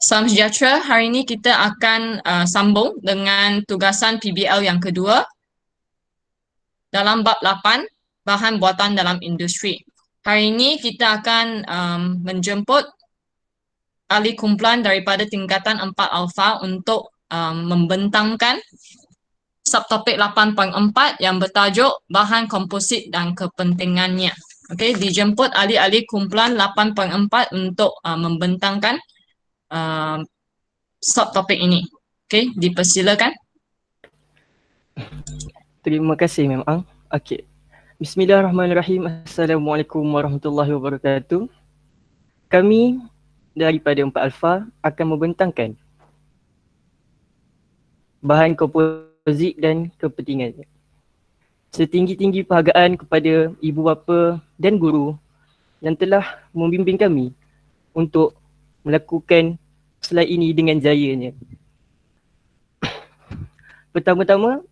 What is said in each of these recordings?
Salam sejahtera. Hari ini kita akan sambung dengan tugasan PBL yang kedua dalam bab 8, bahan buatan dalam industri. Hari ini kita akan menjemput ahli kumpulan daripada tingkatan 4 Alpha untuk membentangkan subtopik 8.4 yang bertajuk bahan komposit dan kepentingannya. Okey, dijemput ahli-ahli kumpulan 8.4 untuk membentangkan subtopik ini. Okey, dipersilakan. Terima kasih Mem Ang. Okey. Bismillahirrahmanirrahim. Assalamualaikum warahmatullahi wabarakatuh. Kami daripada 4 Alpha akan membentangkan bahan komposit dan kepentingannya. Setinggi-tinggi penghargaan kepada ibu bapa dan guru yang telah membimbing kami untuk melakukan slide ini dengan jayanya. Pertama-tama,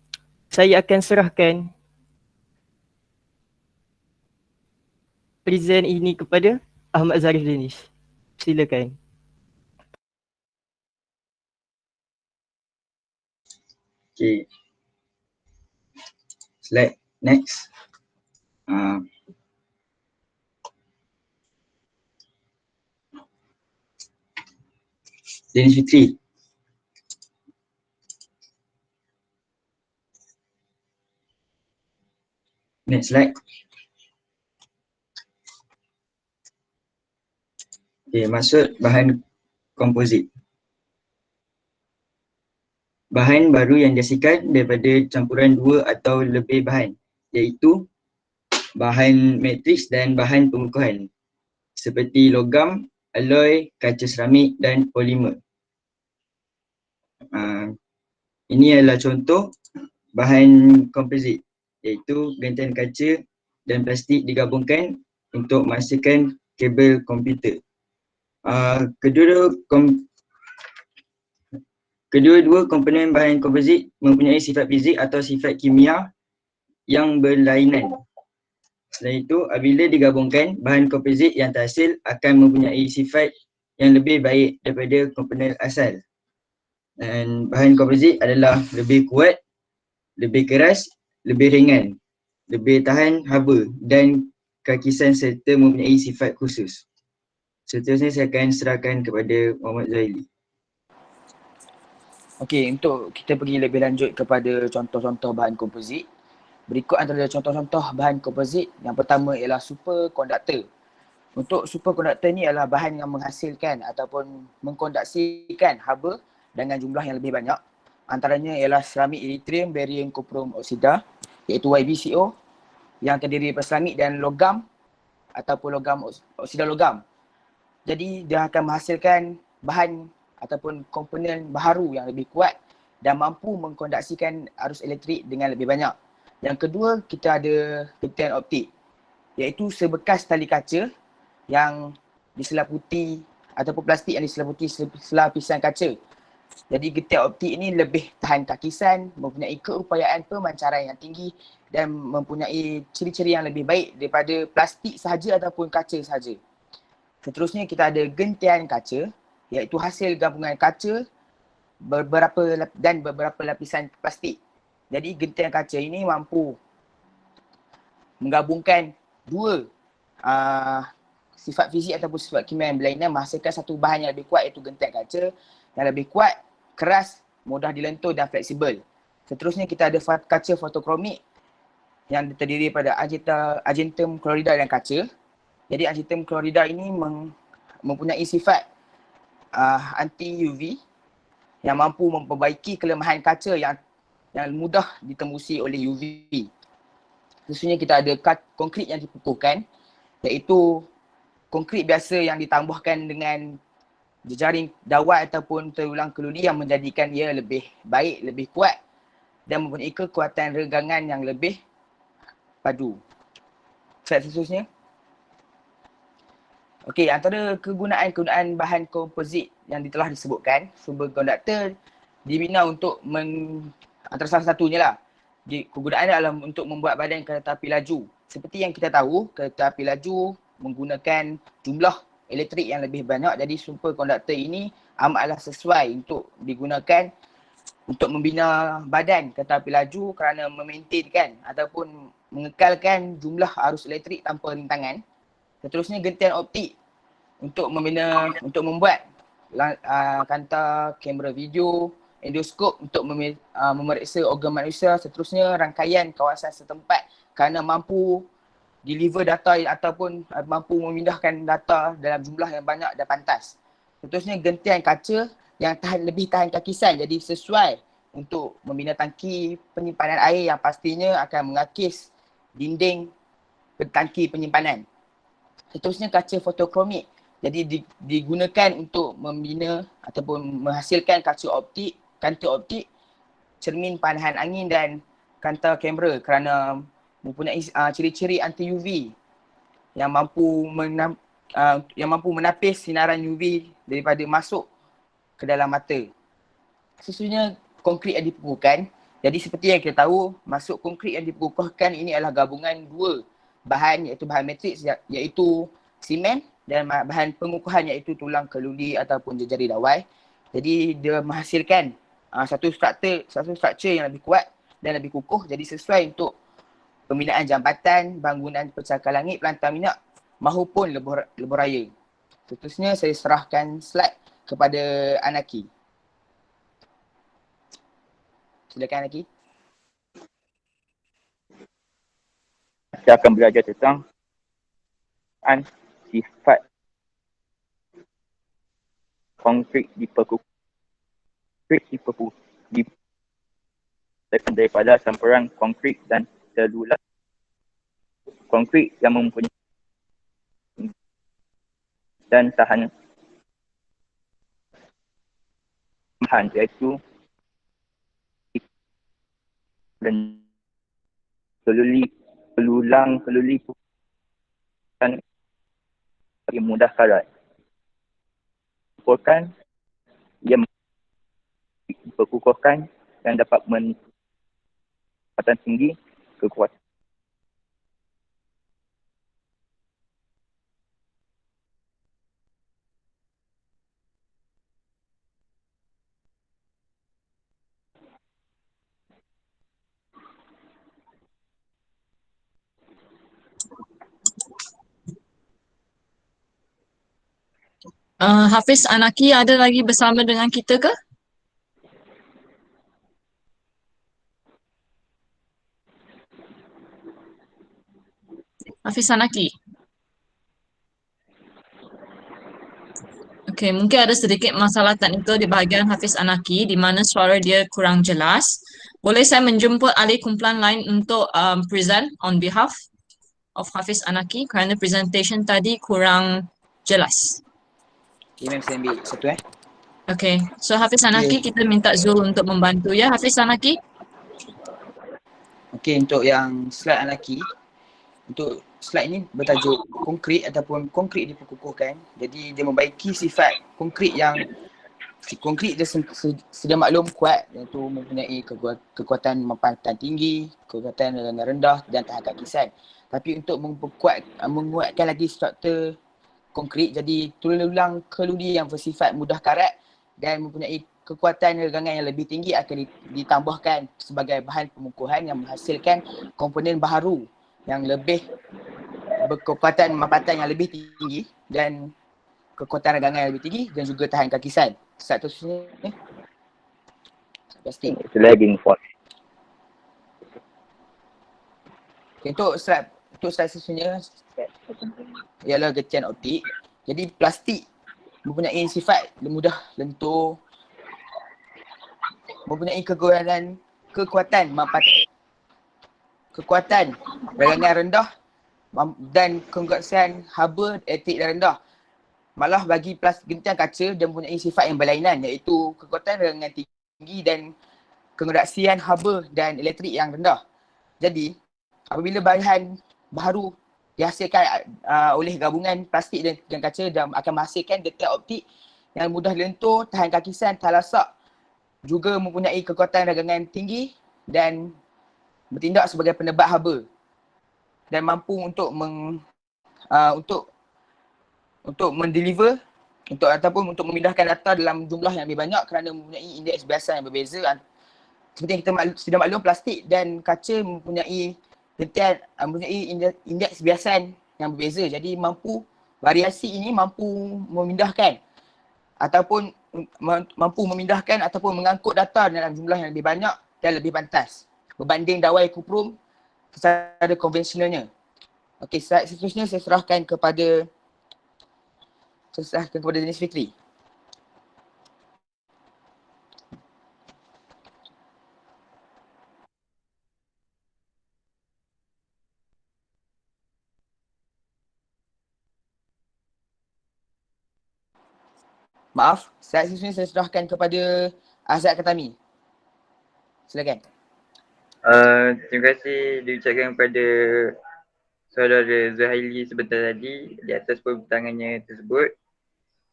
saya akan serahkan present ini kepada Ahmad Zarif Danish. Silakan. Okay. Slide next. Danish Fitri. Next slide. Okay, maksud bahan komposit. Bahan baru yang dihasilkan daripada campuran dua atau lebih bahan, iaitu bahan matriks dan bahan pengukuhan seperti logam, alloy, kaca seramik dan polimer. Ini adalah contoh bahan komposit, iaitu gentian kaca dan plastik digabungkan untuk menghasilkan kabel komputer. Kedua-dua komponen bahan komposit mempunyai sifat fizik atau sifat kimia yang berlainan. Selain itu, apabila digabungkan, bahan komposit yang terhasil akan mempunyai sifat yang lebih baik daripada komponen asal. Dan bahan komposit adalah lebih kuat, lebih keras, lebih ringan, lebih tahan haba dan kakisan serta mempunyai sifat khusus. Seterusnya saya akan serahkan kepada Muhammad Zaili. Okey, untuk kita pergi lebih lanjut kepada contoh-contoh bahan komposit. Berikut antara contoh-contoh bahan komposit. Yang pertama ialah superkonduktor. Untuk superkonduktor ni adalah bahan yang menghasilkan ataupun mengkonduksikan haba dengan jumlah yang lebih banyak. Antaranya ialah seramik yttrium barium cuprum oksida, iaitu YbCO, yang terdiri daripada seramik dan logam ataupun oksida logam. Jadi dia akan menghasilkan bahan ataupun komponen baharu yang lebih kuat dan mampu mengkonduksikan arus elektrik dengan lebih banyak. Yang kedua, kita ada gentian optik, iaitu sebekas tali kaca yang diselaputi ataupun plastik yang diselaputi selapisan kaca. Jadi gentian optik ini lebih tahan kakisan, mempunyai keupayaan pemancaran yang tinggi dan mempunyai ciri-ciri yang lebih baik daripada plastik sahaja ataupun kaca sahaja. Seterusnya kita ada gentian kaca, iaitu hasil gabungan kaca beberapa lapisan plastik. Jadi gentian kaca ini mampu menggabungkan dua sifat fizik ataupun sifat kimia yang berlainan, menghasilkan satu bahan yang lebih kuat, iaitu gentian kaca yang lebih kuat, keras, mudah dilentur dan fleksibel. Seterusnya kita ada kaca fotokromik yang terdiri daripada argentum klorida dan kaca. Jadi argentum klorida ini mempunyai sifat anti UV yang mampu memperbaiki kelemahan kaca yang mudah ditembusi oleh UV. Seterusnya kita ada konkrit yang dipukulkan, iaitu konkrit biasa yang ditambahkan dengan jejaring dawat ataupun terulang keludi yang menjadikan ia lebih baik, lebih kuat dan mempunyai kekuatan regangan yang lebih padu. Slide seterusnya. Okey, antara kegunaan-kegunaan bahan komposit yang telah disebutkan, superkonduktor dibina untuk antara salah satunya lah. Kegunaannya adalah untuk membuat badan kereta api laju. Seperti yang kita tahu, kereta api laju menggunakan jumlah elektrik yang lebih banyak. Jadi superkonduktor ini amatlah sesuai untuk digunakan untuk membina badan kereta api laju kerana memaintainkan ataupun mengekalkan jumlah arus elektrik tanpa rintangan. Seterusnya gentian optik untuk membuat kanta kamera video, endoskop untuk memeriksa organ manusia. Seterusnya rangkaian kawasan setempat kerana mampu deliver data ataupun mampu memindahkan data dalam jumlah yang banyak dan pantas. Seterusnya gentian kaca yang lebih tahan kakisan, jadi sesuai untuk membina tangki penyimpanan air yang pastinya akan mengakis dinding tangki penyimpanan. Seterusnya kaca fotokromik, jadi digunakan untuk membina ataupun menghasilkan kanta optik, cermin panahan angin dan kanta kamera kerana mempunyai ciri-ciri anti UV yang mampu menapis sinaran UV daripada masuk ke dalam mata. Seterusnya konkrit yang dipukulkan. Jadi seperti yang kita tahu, masuk konkrit yang dipukulkan ini adalah gabungan dua bahan, iaitu bahan matriks iaitu simen dan bahan pengukuhan iaitu tulang keluli ataupun jejari dawai. Jadi dia menghasilkan satu struktur yang lebih kuat dan lebih kukuh, jadi sesuai untuk pembinaan jambatan, bangunan pencakar langit, pelantar minyak mahupun lebuh raya. Seterusnya saya serahkan slide kepada Anaki. Silakan Anaki. Saya akan belajar tentang sifat konkrit daripada campuran konkrit dan selular. Konkrit yang mempunyai dan tahan iaitu dan keluli dan bagi mudah karat. Ia berkukuhkan yang dapat kekuatan tinggi, kekuatan Hafiz Anaki ada lagi bersama dengan kita ke? Hafiz Anaki. Okey, mungkin ada sedikit masalah teknikal di bahagian Hafiz Anaki di mana suara dia kurang jelas. Boleh saya menjemput ahli kumpulan lain untuk present on behalf of Hafiz Anaki kerana presentation tadi kurang jelas. Okay, ma'am, saya ambil satu Okay, so Hafiz Anaki kita minta Zul untuk membantu ya. Hafiz Anaki. Okay, untuk yang slide Anaki, untuk slide ini bertajuk konkrit ataupun konkrit diperkukuhkan. Jadi dia membaiki sifat konkrit dia sedia maklum kuat, iaitu mempunyai kekuatan mempatan tinggi, kekuatan rendah dan tahan kakisan. Tapi untuk menguatkan lagi struktur konkrit, jadi tulang keludi yang bersifat mudah karat dan mempunyai kekuatan regangan yang lebih tinggi akan ditambahkan sebagai bahan pengukuhan yang menghasilkan komponen baharu yang lebih berkekuatan mempatan yang lebih tinggi dan kekuatan regangan yang lebih tinggi dan juga tahan kakisan. Seterusnya plastik. It's lagging for. Okay, untuk slide seterusnya ialah gentian optik. Jadi plastik mempunyai sifat mudah lentur, mempunyai kekuatan regangan rendah dan kekuatan haba elektrik rendah. Malah bagi gentian kaca dia mempunyai sifat yang berlainan, iaitu kekuatan regangan tinggi dan kereaksian haba dan elektrik yang rendah. Jadi apabila bahan baharu dihasilkan oleh gabungan plastik dan kaca dan akan menghasilkan gentian optik yang mudah lentur, tahan kakisan, tahan lasak, juga mempunyai kekuatan regangan tinggi dan bertindak sebagai penebat haba dan mampu untuk untuk mendeliver ataupun untuk memindahkan data dalam jumlah yang lebih banyak kerana mempunyai indeks biasa yang berbeza. Seperti yang kita sudah maklum, plastik dan kaca mempunyai indeks biasan yang berbeza. Jadi variasi ini mampu memindahkan ataupun mengangkut data dalam jumlah yang lebih banyak dan lebih pantas berbanding dawai kuprum secara konvensionalnya. Okey, seterusnya saya serahkan kepada Denis Fikri. Maaf, seterusnya saya serahkan kepada Azad Katami. Silakan. Terima kasih diucapkan kepada saudara Zuhaili sebentar tadi di atas pembintangannya tersebut.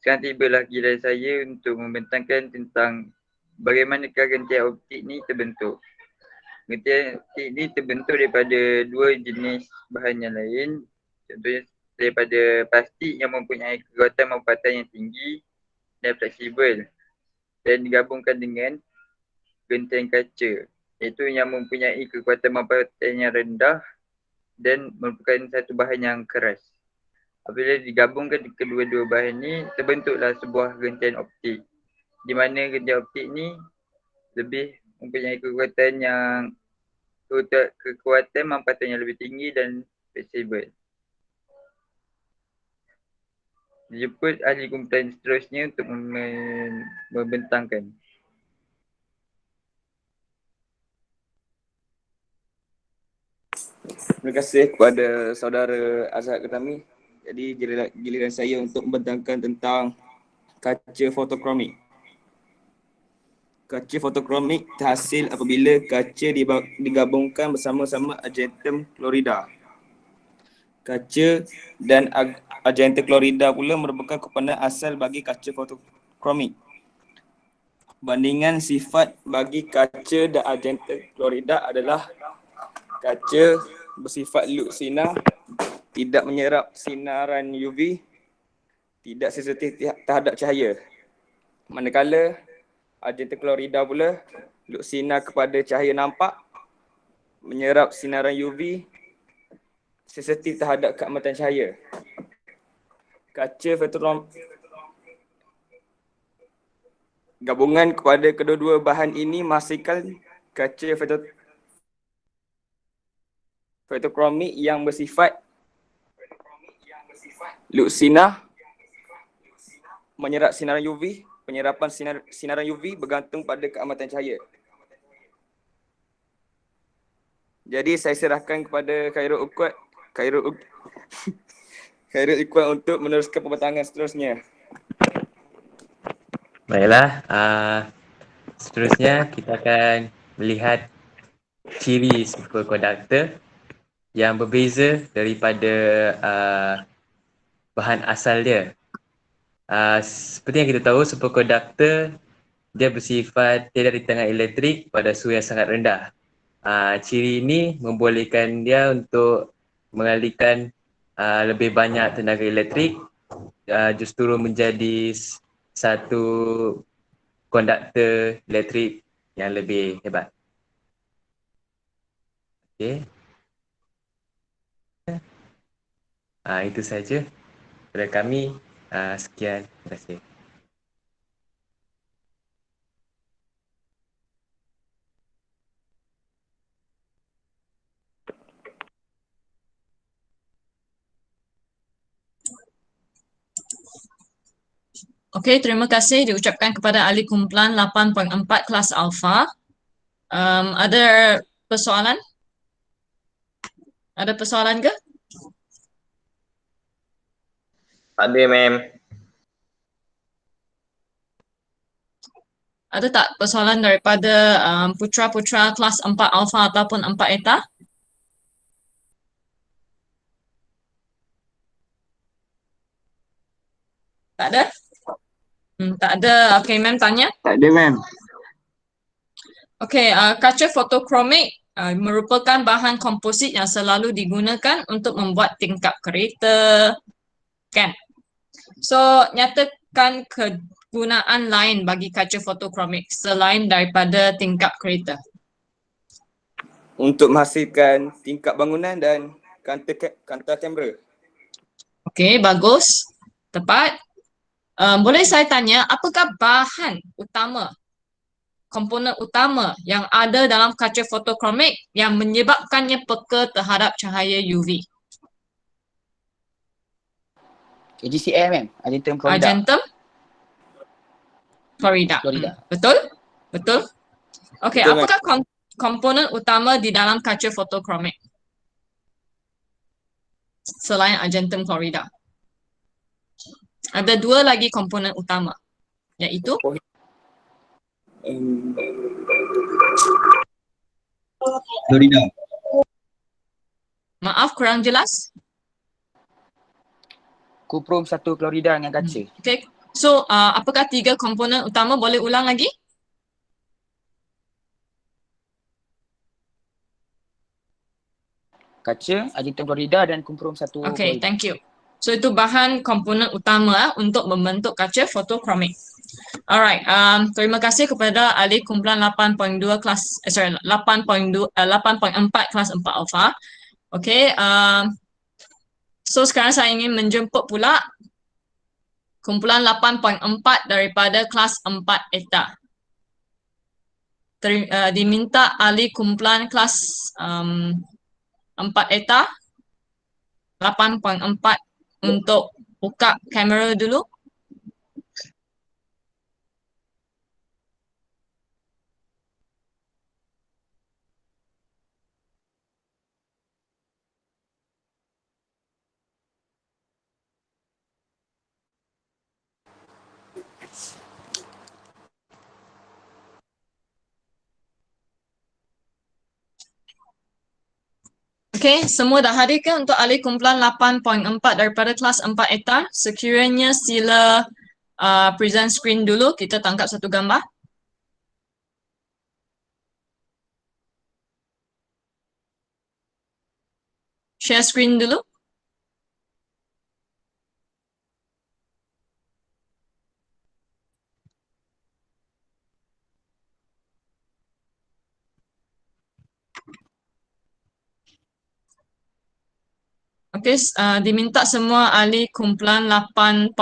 Sekarang tibalah giliran saya untuk membentangkan tentang bagaimanakah gentian optik ni terbentuk. Gentian optik ni terbentuk daripada dua jenis bahan yang lain. Contohnya daripada plastik yang mempunyai kekuatan mampatan yang tinggi dan fleksibel dan digabungkan dengan gentian kaca, iaitu yang mempunyai kekuatan mampatan yang rendah dan merupakan satu bahan yang keras. Apabila digabungkan kedua-dua bahan ni, terbentuklah sebuah gentian optik, di mana gentian optik ni lebih mempunyai kekuatan mampatan yang lebih tinggi dan fleksibel. Dijemput ahli komputer seterusnya untuk membentangkan. Terima kasih kepada saudara Azhar Katami. Jadi giliran saya untuk membentangkan tentang kaca fotokromik. Kaca fotokromik terhasil apabila kaca digabungkan bersama-sama argentum klorida. Kaca dan argentum klorida pula merupakan komponen asal bagi kaca fotokromik. Bandingan sifat bagi kaca dan argentum klorida adalah kaca bersifat luksina, tidak menyerap sinaran UV, tidak sensitif terhadap cahaya. Manakala argentum klorida pula luksina kepada cahaya nampak, menyerap sinaran UV, sensitif terhadap keamatan cahaya. Kaca gabungan kepada kedua-dua bahan ini menghasilkan kaca fotokromik yang bersifat luksina, menyerap sinaran UV. Penyerapan sinaran UV bergantung pada keamatan cahaya. Jadi saya serahkan kepada Khairul Ikhwan untuk meneruskan pembentangan seterusnya. Baiklah, seterusnya kita akan melihat ciri superkonduktor yang berbeza daripada bahan asal dia. Seperti yang kita tahu, superkonduktor dia bersifat tidak ditegangan elektrik pada suhu yang sangat rendah. Ciri ini membolehkan dia untuk mengalihkan lebih banyak tenaga elektrik, justru menjadi satu konduktor elektrik yang lebih hebat. Okey. Itu saja dari kami. Sekian, terima kasih. Okey, terima kasih diucapkan kepada ahli kumpulan 8.4 kelas Alpha. Ada persoalan? Ada persoalan ke? Ada, ma'am. Ada tak persoalan daripada putra-putra kelas 4 Alpha ataupun 4 Eta? Tak ada? Tak ada. Okey, ma'am tanya. Tak ada, ma'am. Okey, kaca fotokromik merupakan bahan komposit yang selalu digunakan untuk membuat tingkap kereta, kan? So, nyatakan kegunaan lain bagi kaca fotokromik selain daripada tingkap kereta. Untuk menghasilkan tingkap bangunan dan kanta kamera. Okey, bagus. Tepat. Boleh saya tanya, apakah bahan utama, komponen utama yang ada dalam kaca fotokromik yang menyebabkannya peka terhadap cahaya UV? AGCL ma'am, Argentum Florida. Argentum Florida. Florida. Betul? Betul? Okey, Betul, ma'am. apakah komponen utama di dalam kaca fotokromik selain Argentum Florida? Ada dua lagi komponen utama, iaitu Florida. maaf kurang jelas. Kuprum 1 Florida dengan kaca. Okay. So, apakah tiga komponen utama? Boleh ulang lagi? Kaca, Argentum Florida dan Kuprum 1 Okay, Florida. thank you. So, itu bahan komponen utama untuk membentuk kaca fotokromik. Alright, terima kasih kepada ahli kumpulan 8.2 kelas, 8.4 kelas 4 alpha. Okay, so sekarang saya ingin menjemput pula kumpulan 8.4 daripada kelas 4 ETA. Diminta ahli kumpulan kelas 4 ETA 8.4 untuk buka kamera dulu. Okey, semua dah hadir ke untuk ahli kumpulan 8.4 daripada kelas 4 ETA? Sekiranya sila present screen dulu, kita tangkap satu gambar. Share screen dulu. Okey, diminta semua ahli kumpulan 8.44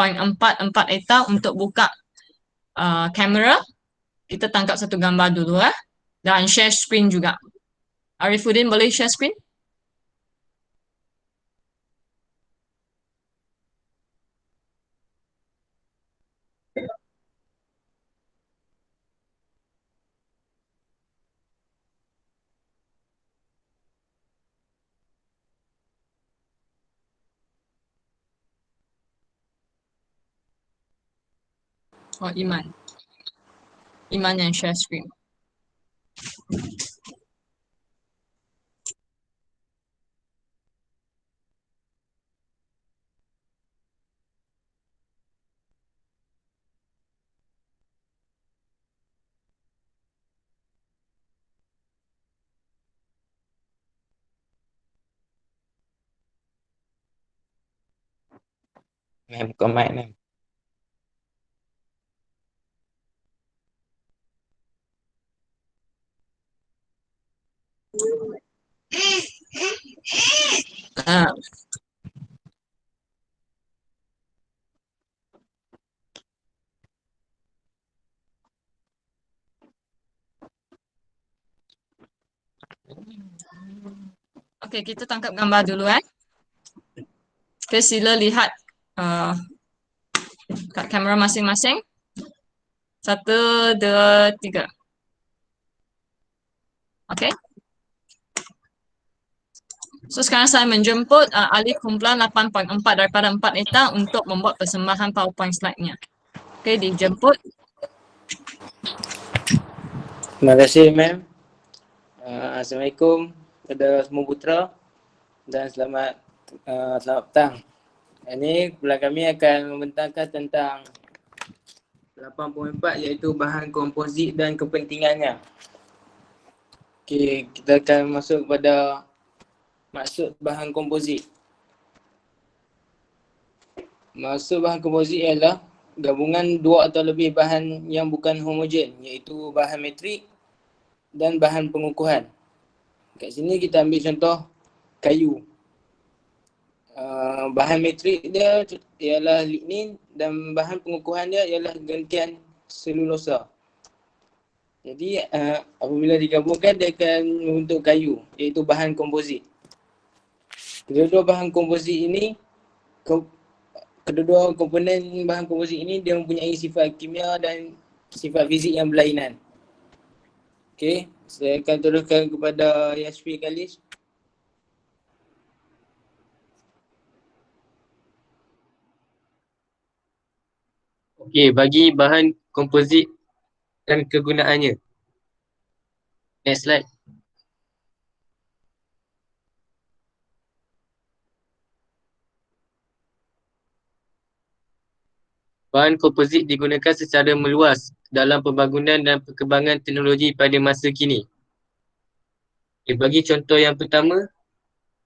ETA untuk buka kamera. Kita tangkap satu gambar dulu dan share screen juga. Arifuddin boleh share screen? Oh, Iman. Iman yang share screen. Ma'am, có mic ma'am. Ah. Okey, kita tangkap gambar dulu Okey, sila lihat kat kamera masing-masing. 1, 2, 3. Okey. So sekarang saya menjemput ahli kumpulan 8.4 daripada 4 ETA untuk membuat persembahan PowerPoint slide-nya. Okey, dijemput. Terima kasih ma'am. Assalamualaikum kepada semua putra dan selamat petang. Ini kumpulan kami akan membentangkan tentang 8.4 iaitu bahan komposit dan kepentingannya. Okey, kita akan masuk kepada maksud bahan komposit. Maksud bahan komposit ialah gabungan dua atau lebih bahan yang bukan homogen, iaitu bahan metrik dan bahan pengukuhan. Kat sini kita ambil contoh kayu. Bahan metrik dia ialah lignin dan bahan pengukuhan dia ialah gantian selulosa. Jadi apabila digabungkan dia akan membentuk kayu, iaitu bahan komposit. Kedua-dua bahan komposit ini, kedua-dua komponen bahan komposit ini dia mempunyai sifat kimia dan sifat fizik yang berlainan. Okey, saya akan teruskan kepada Yasfi Khalis. Okey, bagi bahan komposit dan kegunaannya. Next slide. Bahan komposit digunakan secara meluas dalam pembangunan dan perkembangan teknologi pada masa kini. Okay, bagi contoh yang pertama,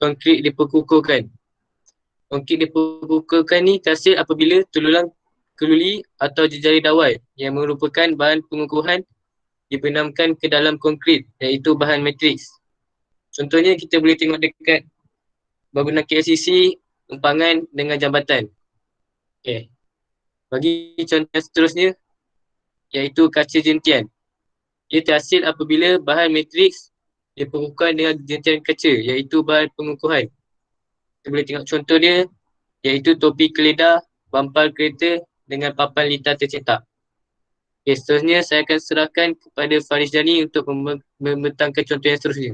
konkrit diperkukuhkan. Konkrit diperkukuhkan ni terhasil apabila tululang keluli atau jejari dawai yang merupakan bahan pengukuhan dibenamkan ke dalam konkrit, iaitu bahan matriks. Contohnya kita boleh tengok dekat bangunan KLCC, empangan dengan jambatan. Okay. Bagi contoh seterusnya, iaitu kaca jentian. Ia terhasil apabila bahan matriks diperkukuhkan dengan jentian kaca, iaitu bahan pengukuhan. Kita boleh tengok contoh dia, iaitu topi keledar, bampar kereta dengan papan litar tercetak. Okay, seterusnya saya akan serahkan kepada Faris Jani untuk membentangkan contoh yang seterusnya.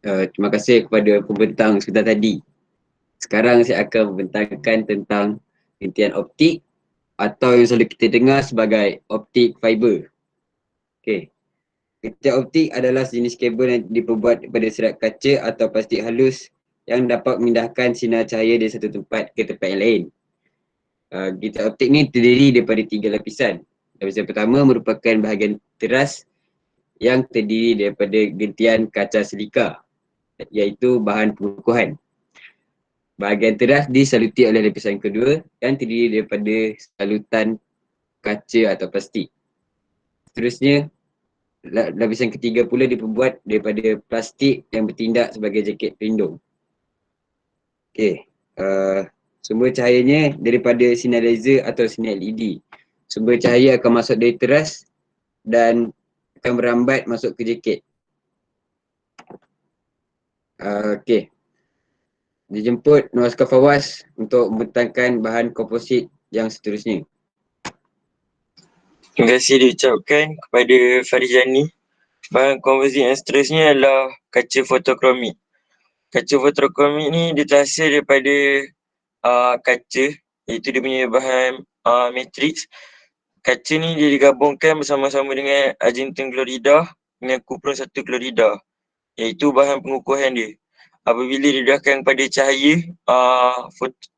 Terima kasih kepada pembentang sebentar tadi. Sekarang saya akan membentangkan tentang gentian optik atau yang selalu kita dengar sebagai optik fiber. Okey. Gentian optik adalah jenis kabel yang diperbuat daripada serat kaca atau plastik halus yang dapat memindahkan sinar cahaya dari satu tempat ke tempat yang lain. Gentian optik ni terdiri daripada 3 lapisan. Lapisan pertama merupakan bahagian teras yang terdiri daripada gentian kaca silika, iaitu bahan pengukuhan. Bahagian teras disaluti oleh lapisan kedua yang terdiri daripada salutan kaca atau plastik. Seterusnya, lapisan ketiga pula diperbuat daripada plastik yang bertindak sebagai jaket pelindung. Okey, sumber cahayanya daripada sinar laser atau sinar LED. Sumber cahaya akan masuk dari teras dan akan merambat masuk ke jaket. Okey. Dijemput Nur Fawaz untuk membentangkan bahan komposit yang seterusnya. Terima kasih diucapkan kepada Farizani. Bahan komposit yang seterusnya adalah kaca fotokromik. Kaca fotokromik ni dia terhasil daripada kaca, iaitu dia punya bahan matriks. Kaca ni dia digabungkan bersama-sama dengan argentum klorida dengan kupron 1 klorida, iaitu bahan pengukuhan dia. Apabila didedahkan kepada cahaya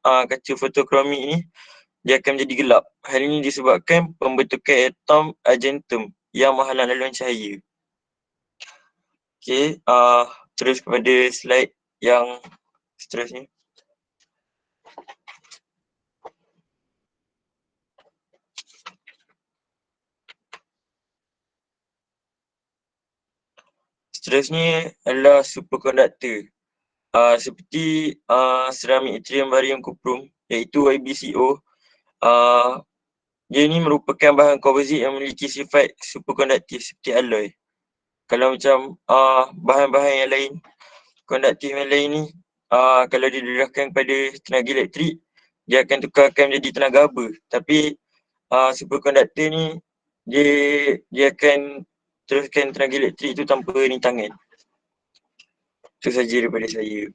kaca fotokromik ni, dia akan menjadi gelap. Hal ini disebabkan pembentukan atom argentum yang menghalang laluan cahaya. Okey, terus kepada slide yang seterusnya. Seterusnya adalah superkonduktor. Seperti seramik yttrium barium kuprum, iaitu YbCO. Dia ni merupakan bahan komposit yang memiliki sifat superkonduktif seperti alloy. Kalau macam bahan-bahan yang lain, konduktif yang lain ni, kalau didedahkan kepada tenaga elektrik, dia akan tukarkan menjadi tenaga haba. Tapi superkonduktor ni, dia akan teruskan tenaga elektrik itu tanpa rintangan. Itu saja daripada saya.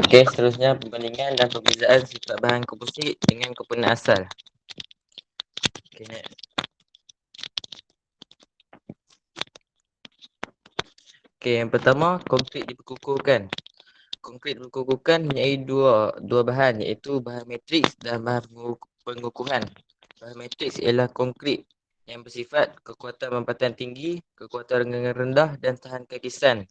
Okey, seterusnya perbandingan dan perbezaan sifat bahan komposit dengan komponen asal. Okey, next. Okey, yang pertama, konkrit diperkukuhkan. Konkrit diperkukuhkan mempunyai dua bahan, iaitu bahan matriks dan bahan pengukuhan. Bahan matriks ialah konkrit yang bersifat kekuatan mampatan tinggi, kekuatan renggangan rendah dan tahan kakisan.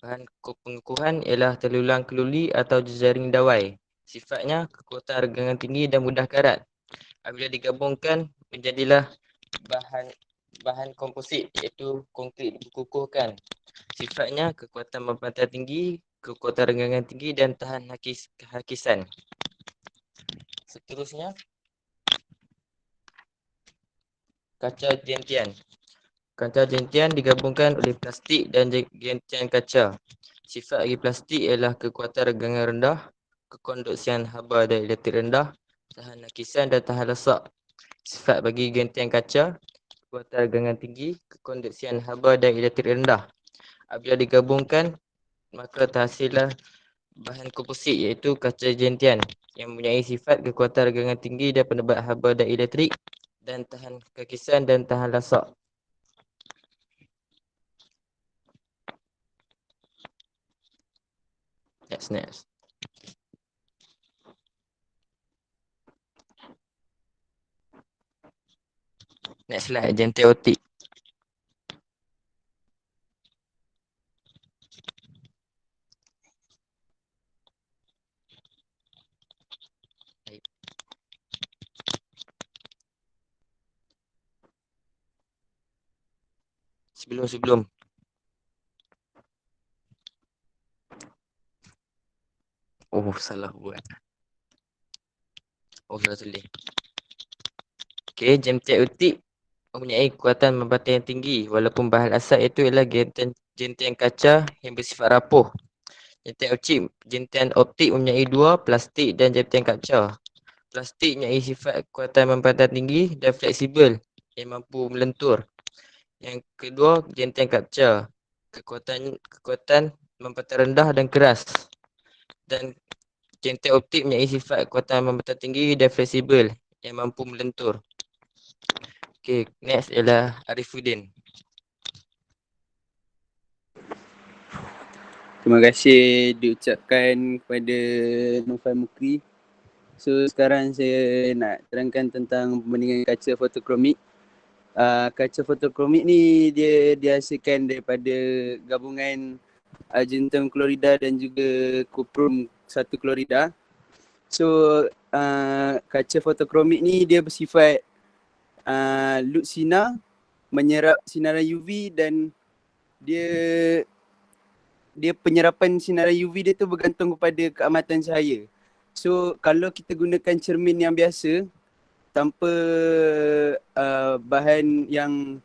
Bahan pengukuhan ialah telulang keluli atau jejaring dawai. Sifatnya kekuatan regangan tinggi dan mudah karat. Apabila digabungkan menjadilah bahan komposit iaitu konkrit dikukuhkan. Sifatnya kekuatan membentang tinggi, kekuatan regangan tinggi dan tahan hakisan. Seterusnya, kaca gentian. Kaca gentian digabungkan oleh plastik dan gentian kaca. Sifat bagi plastik ialah kekuatan regangan rendah, kekonduksian haba dan elektrik rendah, tahan hakisan dan tahan lesak. Sifat bagi gentian kaca, kekuatan regangan tinggi, kekonduksian haba dan elektrik rendah. Apabila digabungkan, maka terhasillah bahan komposit iaitu kaca gentian yang mempunyai sifat kekuatan regangan tinggi dan penebat haba dan elektrik dan tahan hakisan dan tahan lesak. Next. Next slide, gentian optik. Sebelum. Oh, salah buat. Oh, salah tulis. Okey, gentian optik mempunyai kekuatan membentang yang tinggi walaupun bahan asal itu ialah gentian kaca yang bersifat rapuh. Gentian optik mempunyai dua, plastik dan gentian kaca. Plastik mempunyai sifat kekuatan membentang tinggi dan fleksibel yang mampu melentur. Yang kedua, gentian kaca. Kekuatan membentang rendah dan keras. Dan gentian optik mempunyai sifat kekuatan membentang tinggi dan fleksibel yang mampu melentur. Okey, next ialah Arifuddin. Terima kasih diucapkan kepada Nufal Mukri. So sekarang saya nak terangkan tentang perbandingan kaca fotokromik. Kaca fotokromik ni dia dihasilkan daripada gabungan argentum klorida dan juga kuprum 1 klorida. So kaca fotokromik ni dia bersifat lut sinar, menyerap sinaran UV dan dia penyerapan sinaran UV dia tu bergantung kepada keamatan cahaya. So kalau kita gunakan cermin yang biasa tanpa bahan yang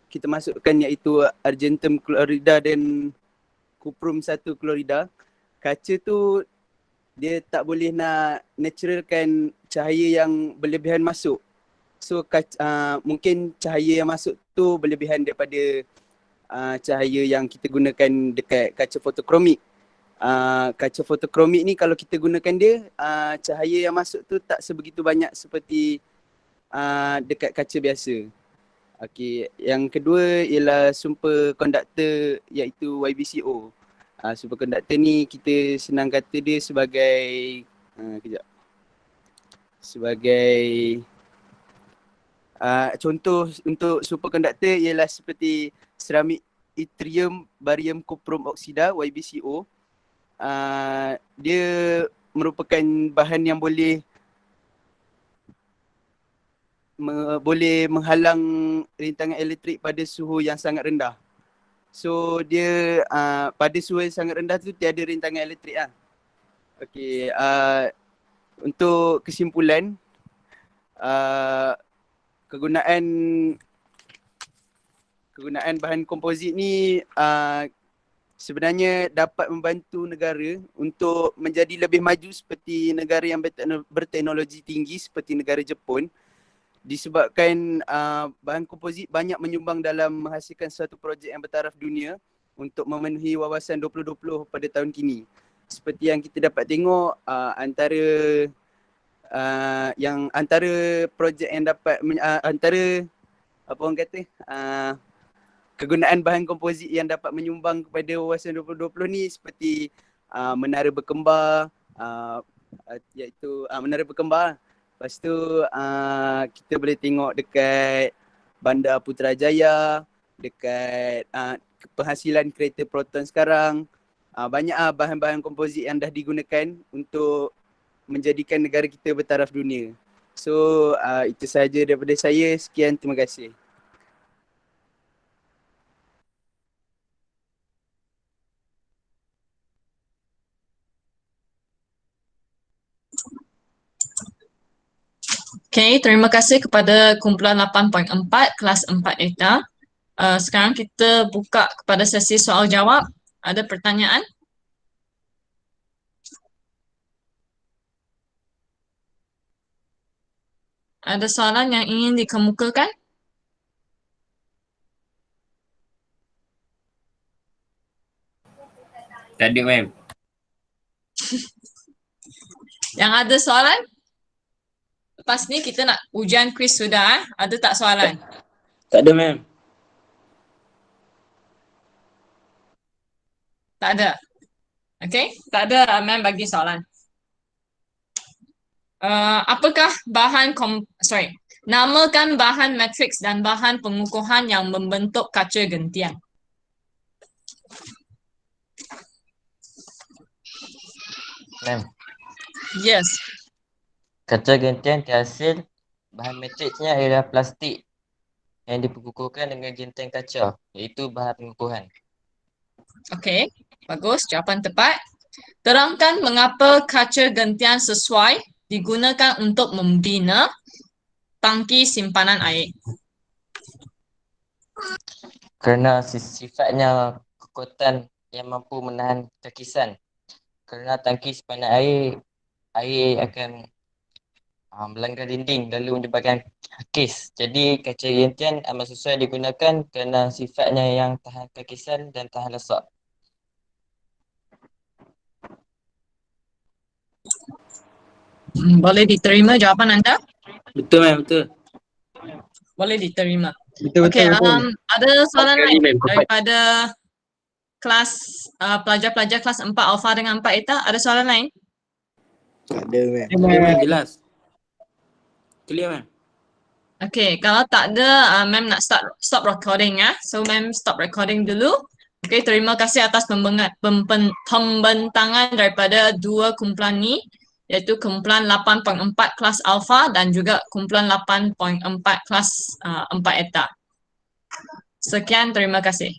kita masukkan iaitu argentum klorida dan kuprum 1 klorida, kaca tu dia tak boleh nak naturalkan cahaya yang berlebihan masuk. So mungkin cahaya yang masuk tu berlebihan daripada cahaya yang kita gunakan dekat kaca fotokromik. Kaca fotokromik ni kalau kita gunakan dia, cahaya yang masuk tu tak sebegitu banyak seperti dekat kaca biasa. Okey, yang kedua ialah superkonduktor iaitu YBCO. Superkonduktor ni kita senang kata dia sebagai contoh untuk superkonduktor ialah seperti seramik yttrium barium kuprum oksida YBCO. Dia merupakan bahan yang boleh menghalang rintangan elektrik pada suhu yang sangat rendah. So dia pada suhu yang sangat rendah tu tiada rintangan elektrik lah. Okey, untuk kesimpulan, kegunaan bahan komposit ni sebenarnya dapat membantu negara untuk menjadi lebih maju seperti negara yang berteknologi tinggi seperti negara Jepun, disebabkan bahan komposit banyak menyumbang dalam menghasilkan suatu projek yang bertaraf dunia untuk memenuhi wawasan 2020 pada tahun kini. Seperti yang kita dapat tengok, antara projek yang dapat kegunaan bahan komposit yang dapat menyumbang kepada wawasan 2020 ni seperti menara berkembar, iaitu menara berkembar. Lepas tu kita boleh tengok dekat Bandar Putrajaya, dekat penghasilan kereta proton sekarang. banyak bahan-bahan komposit yang dah digunakan untuk menjadikan negara kita bertaraf dunia. So itu sahaja daripada saya. Sekian, terima kasih. Okay, terima kasih kepada kumpulan 8.4 kelas 4 ETA. Sekarang kita buka kepada sesi soal jawab. Ada pertanyaan? Ada soalan yang ingin dikemukakan? Tak ada, ma'am. Yang ada soalan? Lepas ni kita nak ujian kuis sudah. Ada tak soalan? Tak ada, ma'am. Tak ada. Okay, tak ada, ma'am bagi soalan. Apakah namakan bahan matriks dan bahan pengukuhan yang membentuk kaca gentian. Ma'am, Yes. kaca gentian terhasil bahan matriksnya adalah plastik yang diperkukuhkan dengan gentian kaca, iaitu bahan pengukuhan. Okay, bagus. Jawapan tepat. Terangkan mengapa kaca gentian sesuai digunakan untuk membina tangki simpanan air. Kerana sifatnya kekuatan yang mampu menahan tekisan. Kerana tangki simpanan air akan melanggar dinding lalu menyebabkan hakis. Jadi kaca gentian amat sesuai digunakan kerana sifatnya yang tahan tekisan dan tahan lesap. Boleh diterima jawapan anda? Betul, ma'am, betul. Boleh diterima. Betul, Okay, betul. ada soalan Sekali, lain ma'am, tepat. daripada kelas pelajar-pelajar kelas 4 Alpha dengan 4 Eta? Ada soalan lain? Tak ada, ma'am. Clear, ma'am, jelas. Clear, ma'am. Okay, kalau tak ada, ma'am nak stop recording ya. So, ma'am stop recording dulu. Okay, terima kasih atas pembentangan daripada dua kumpulan ni, iaitu kumpulan 8.4 kelas Alpha dan juga kumpulan 8.4 kelas 4 Eta. Sekian, terima kasih.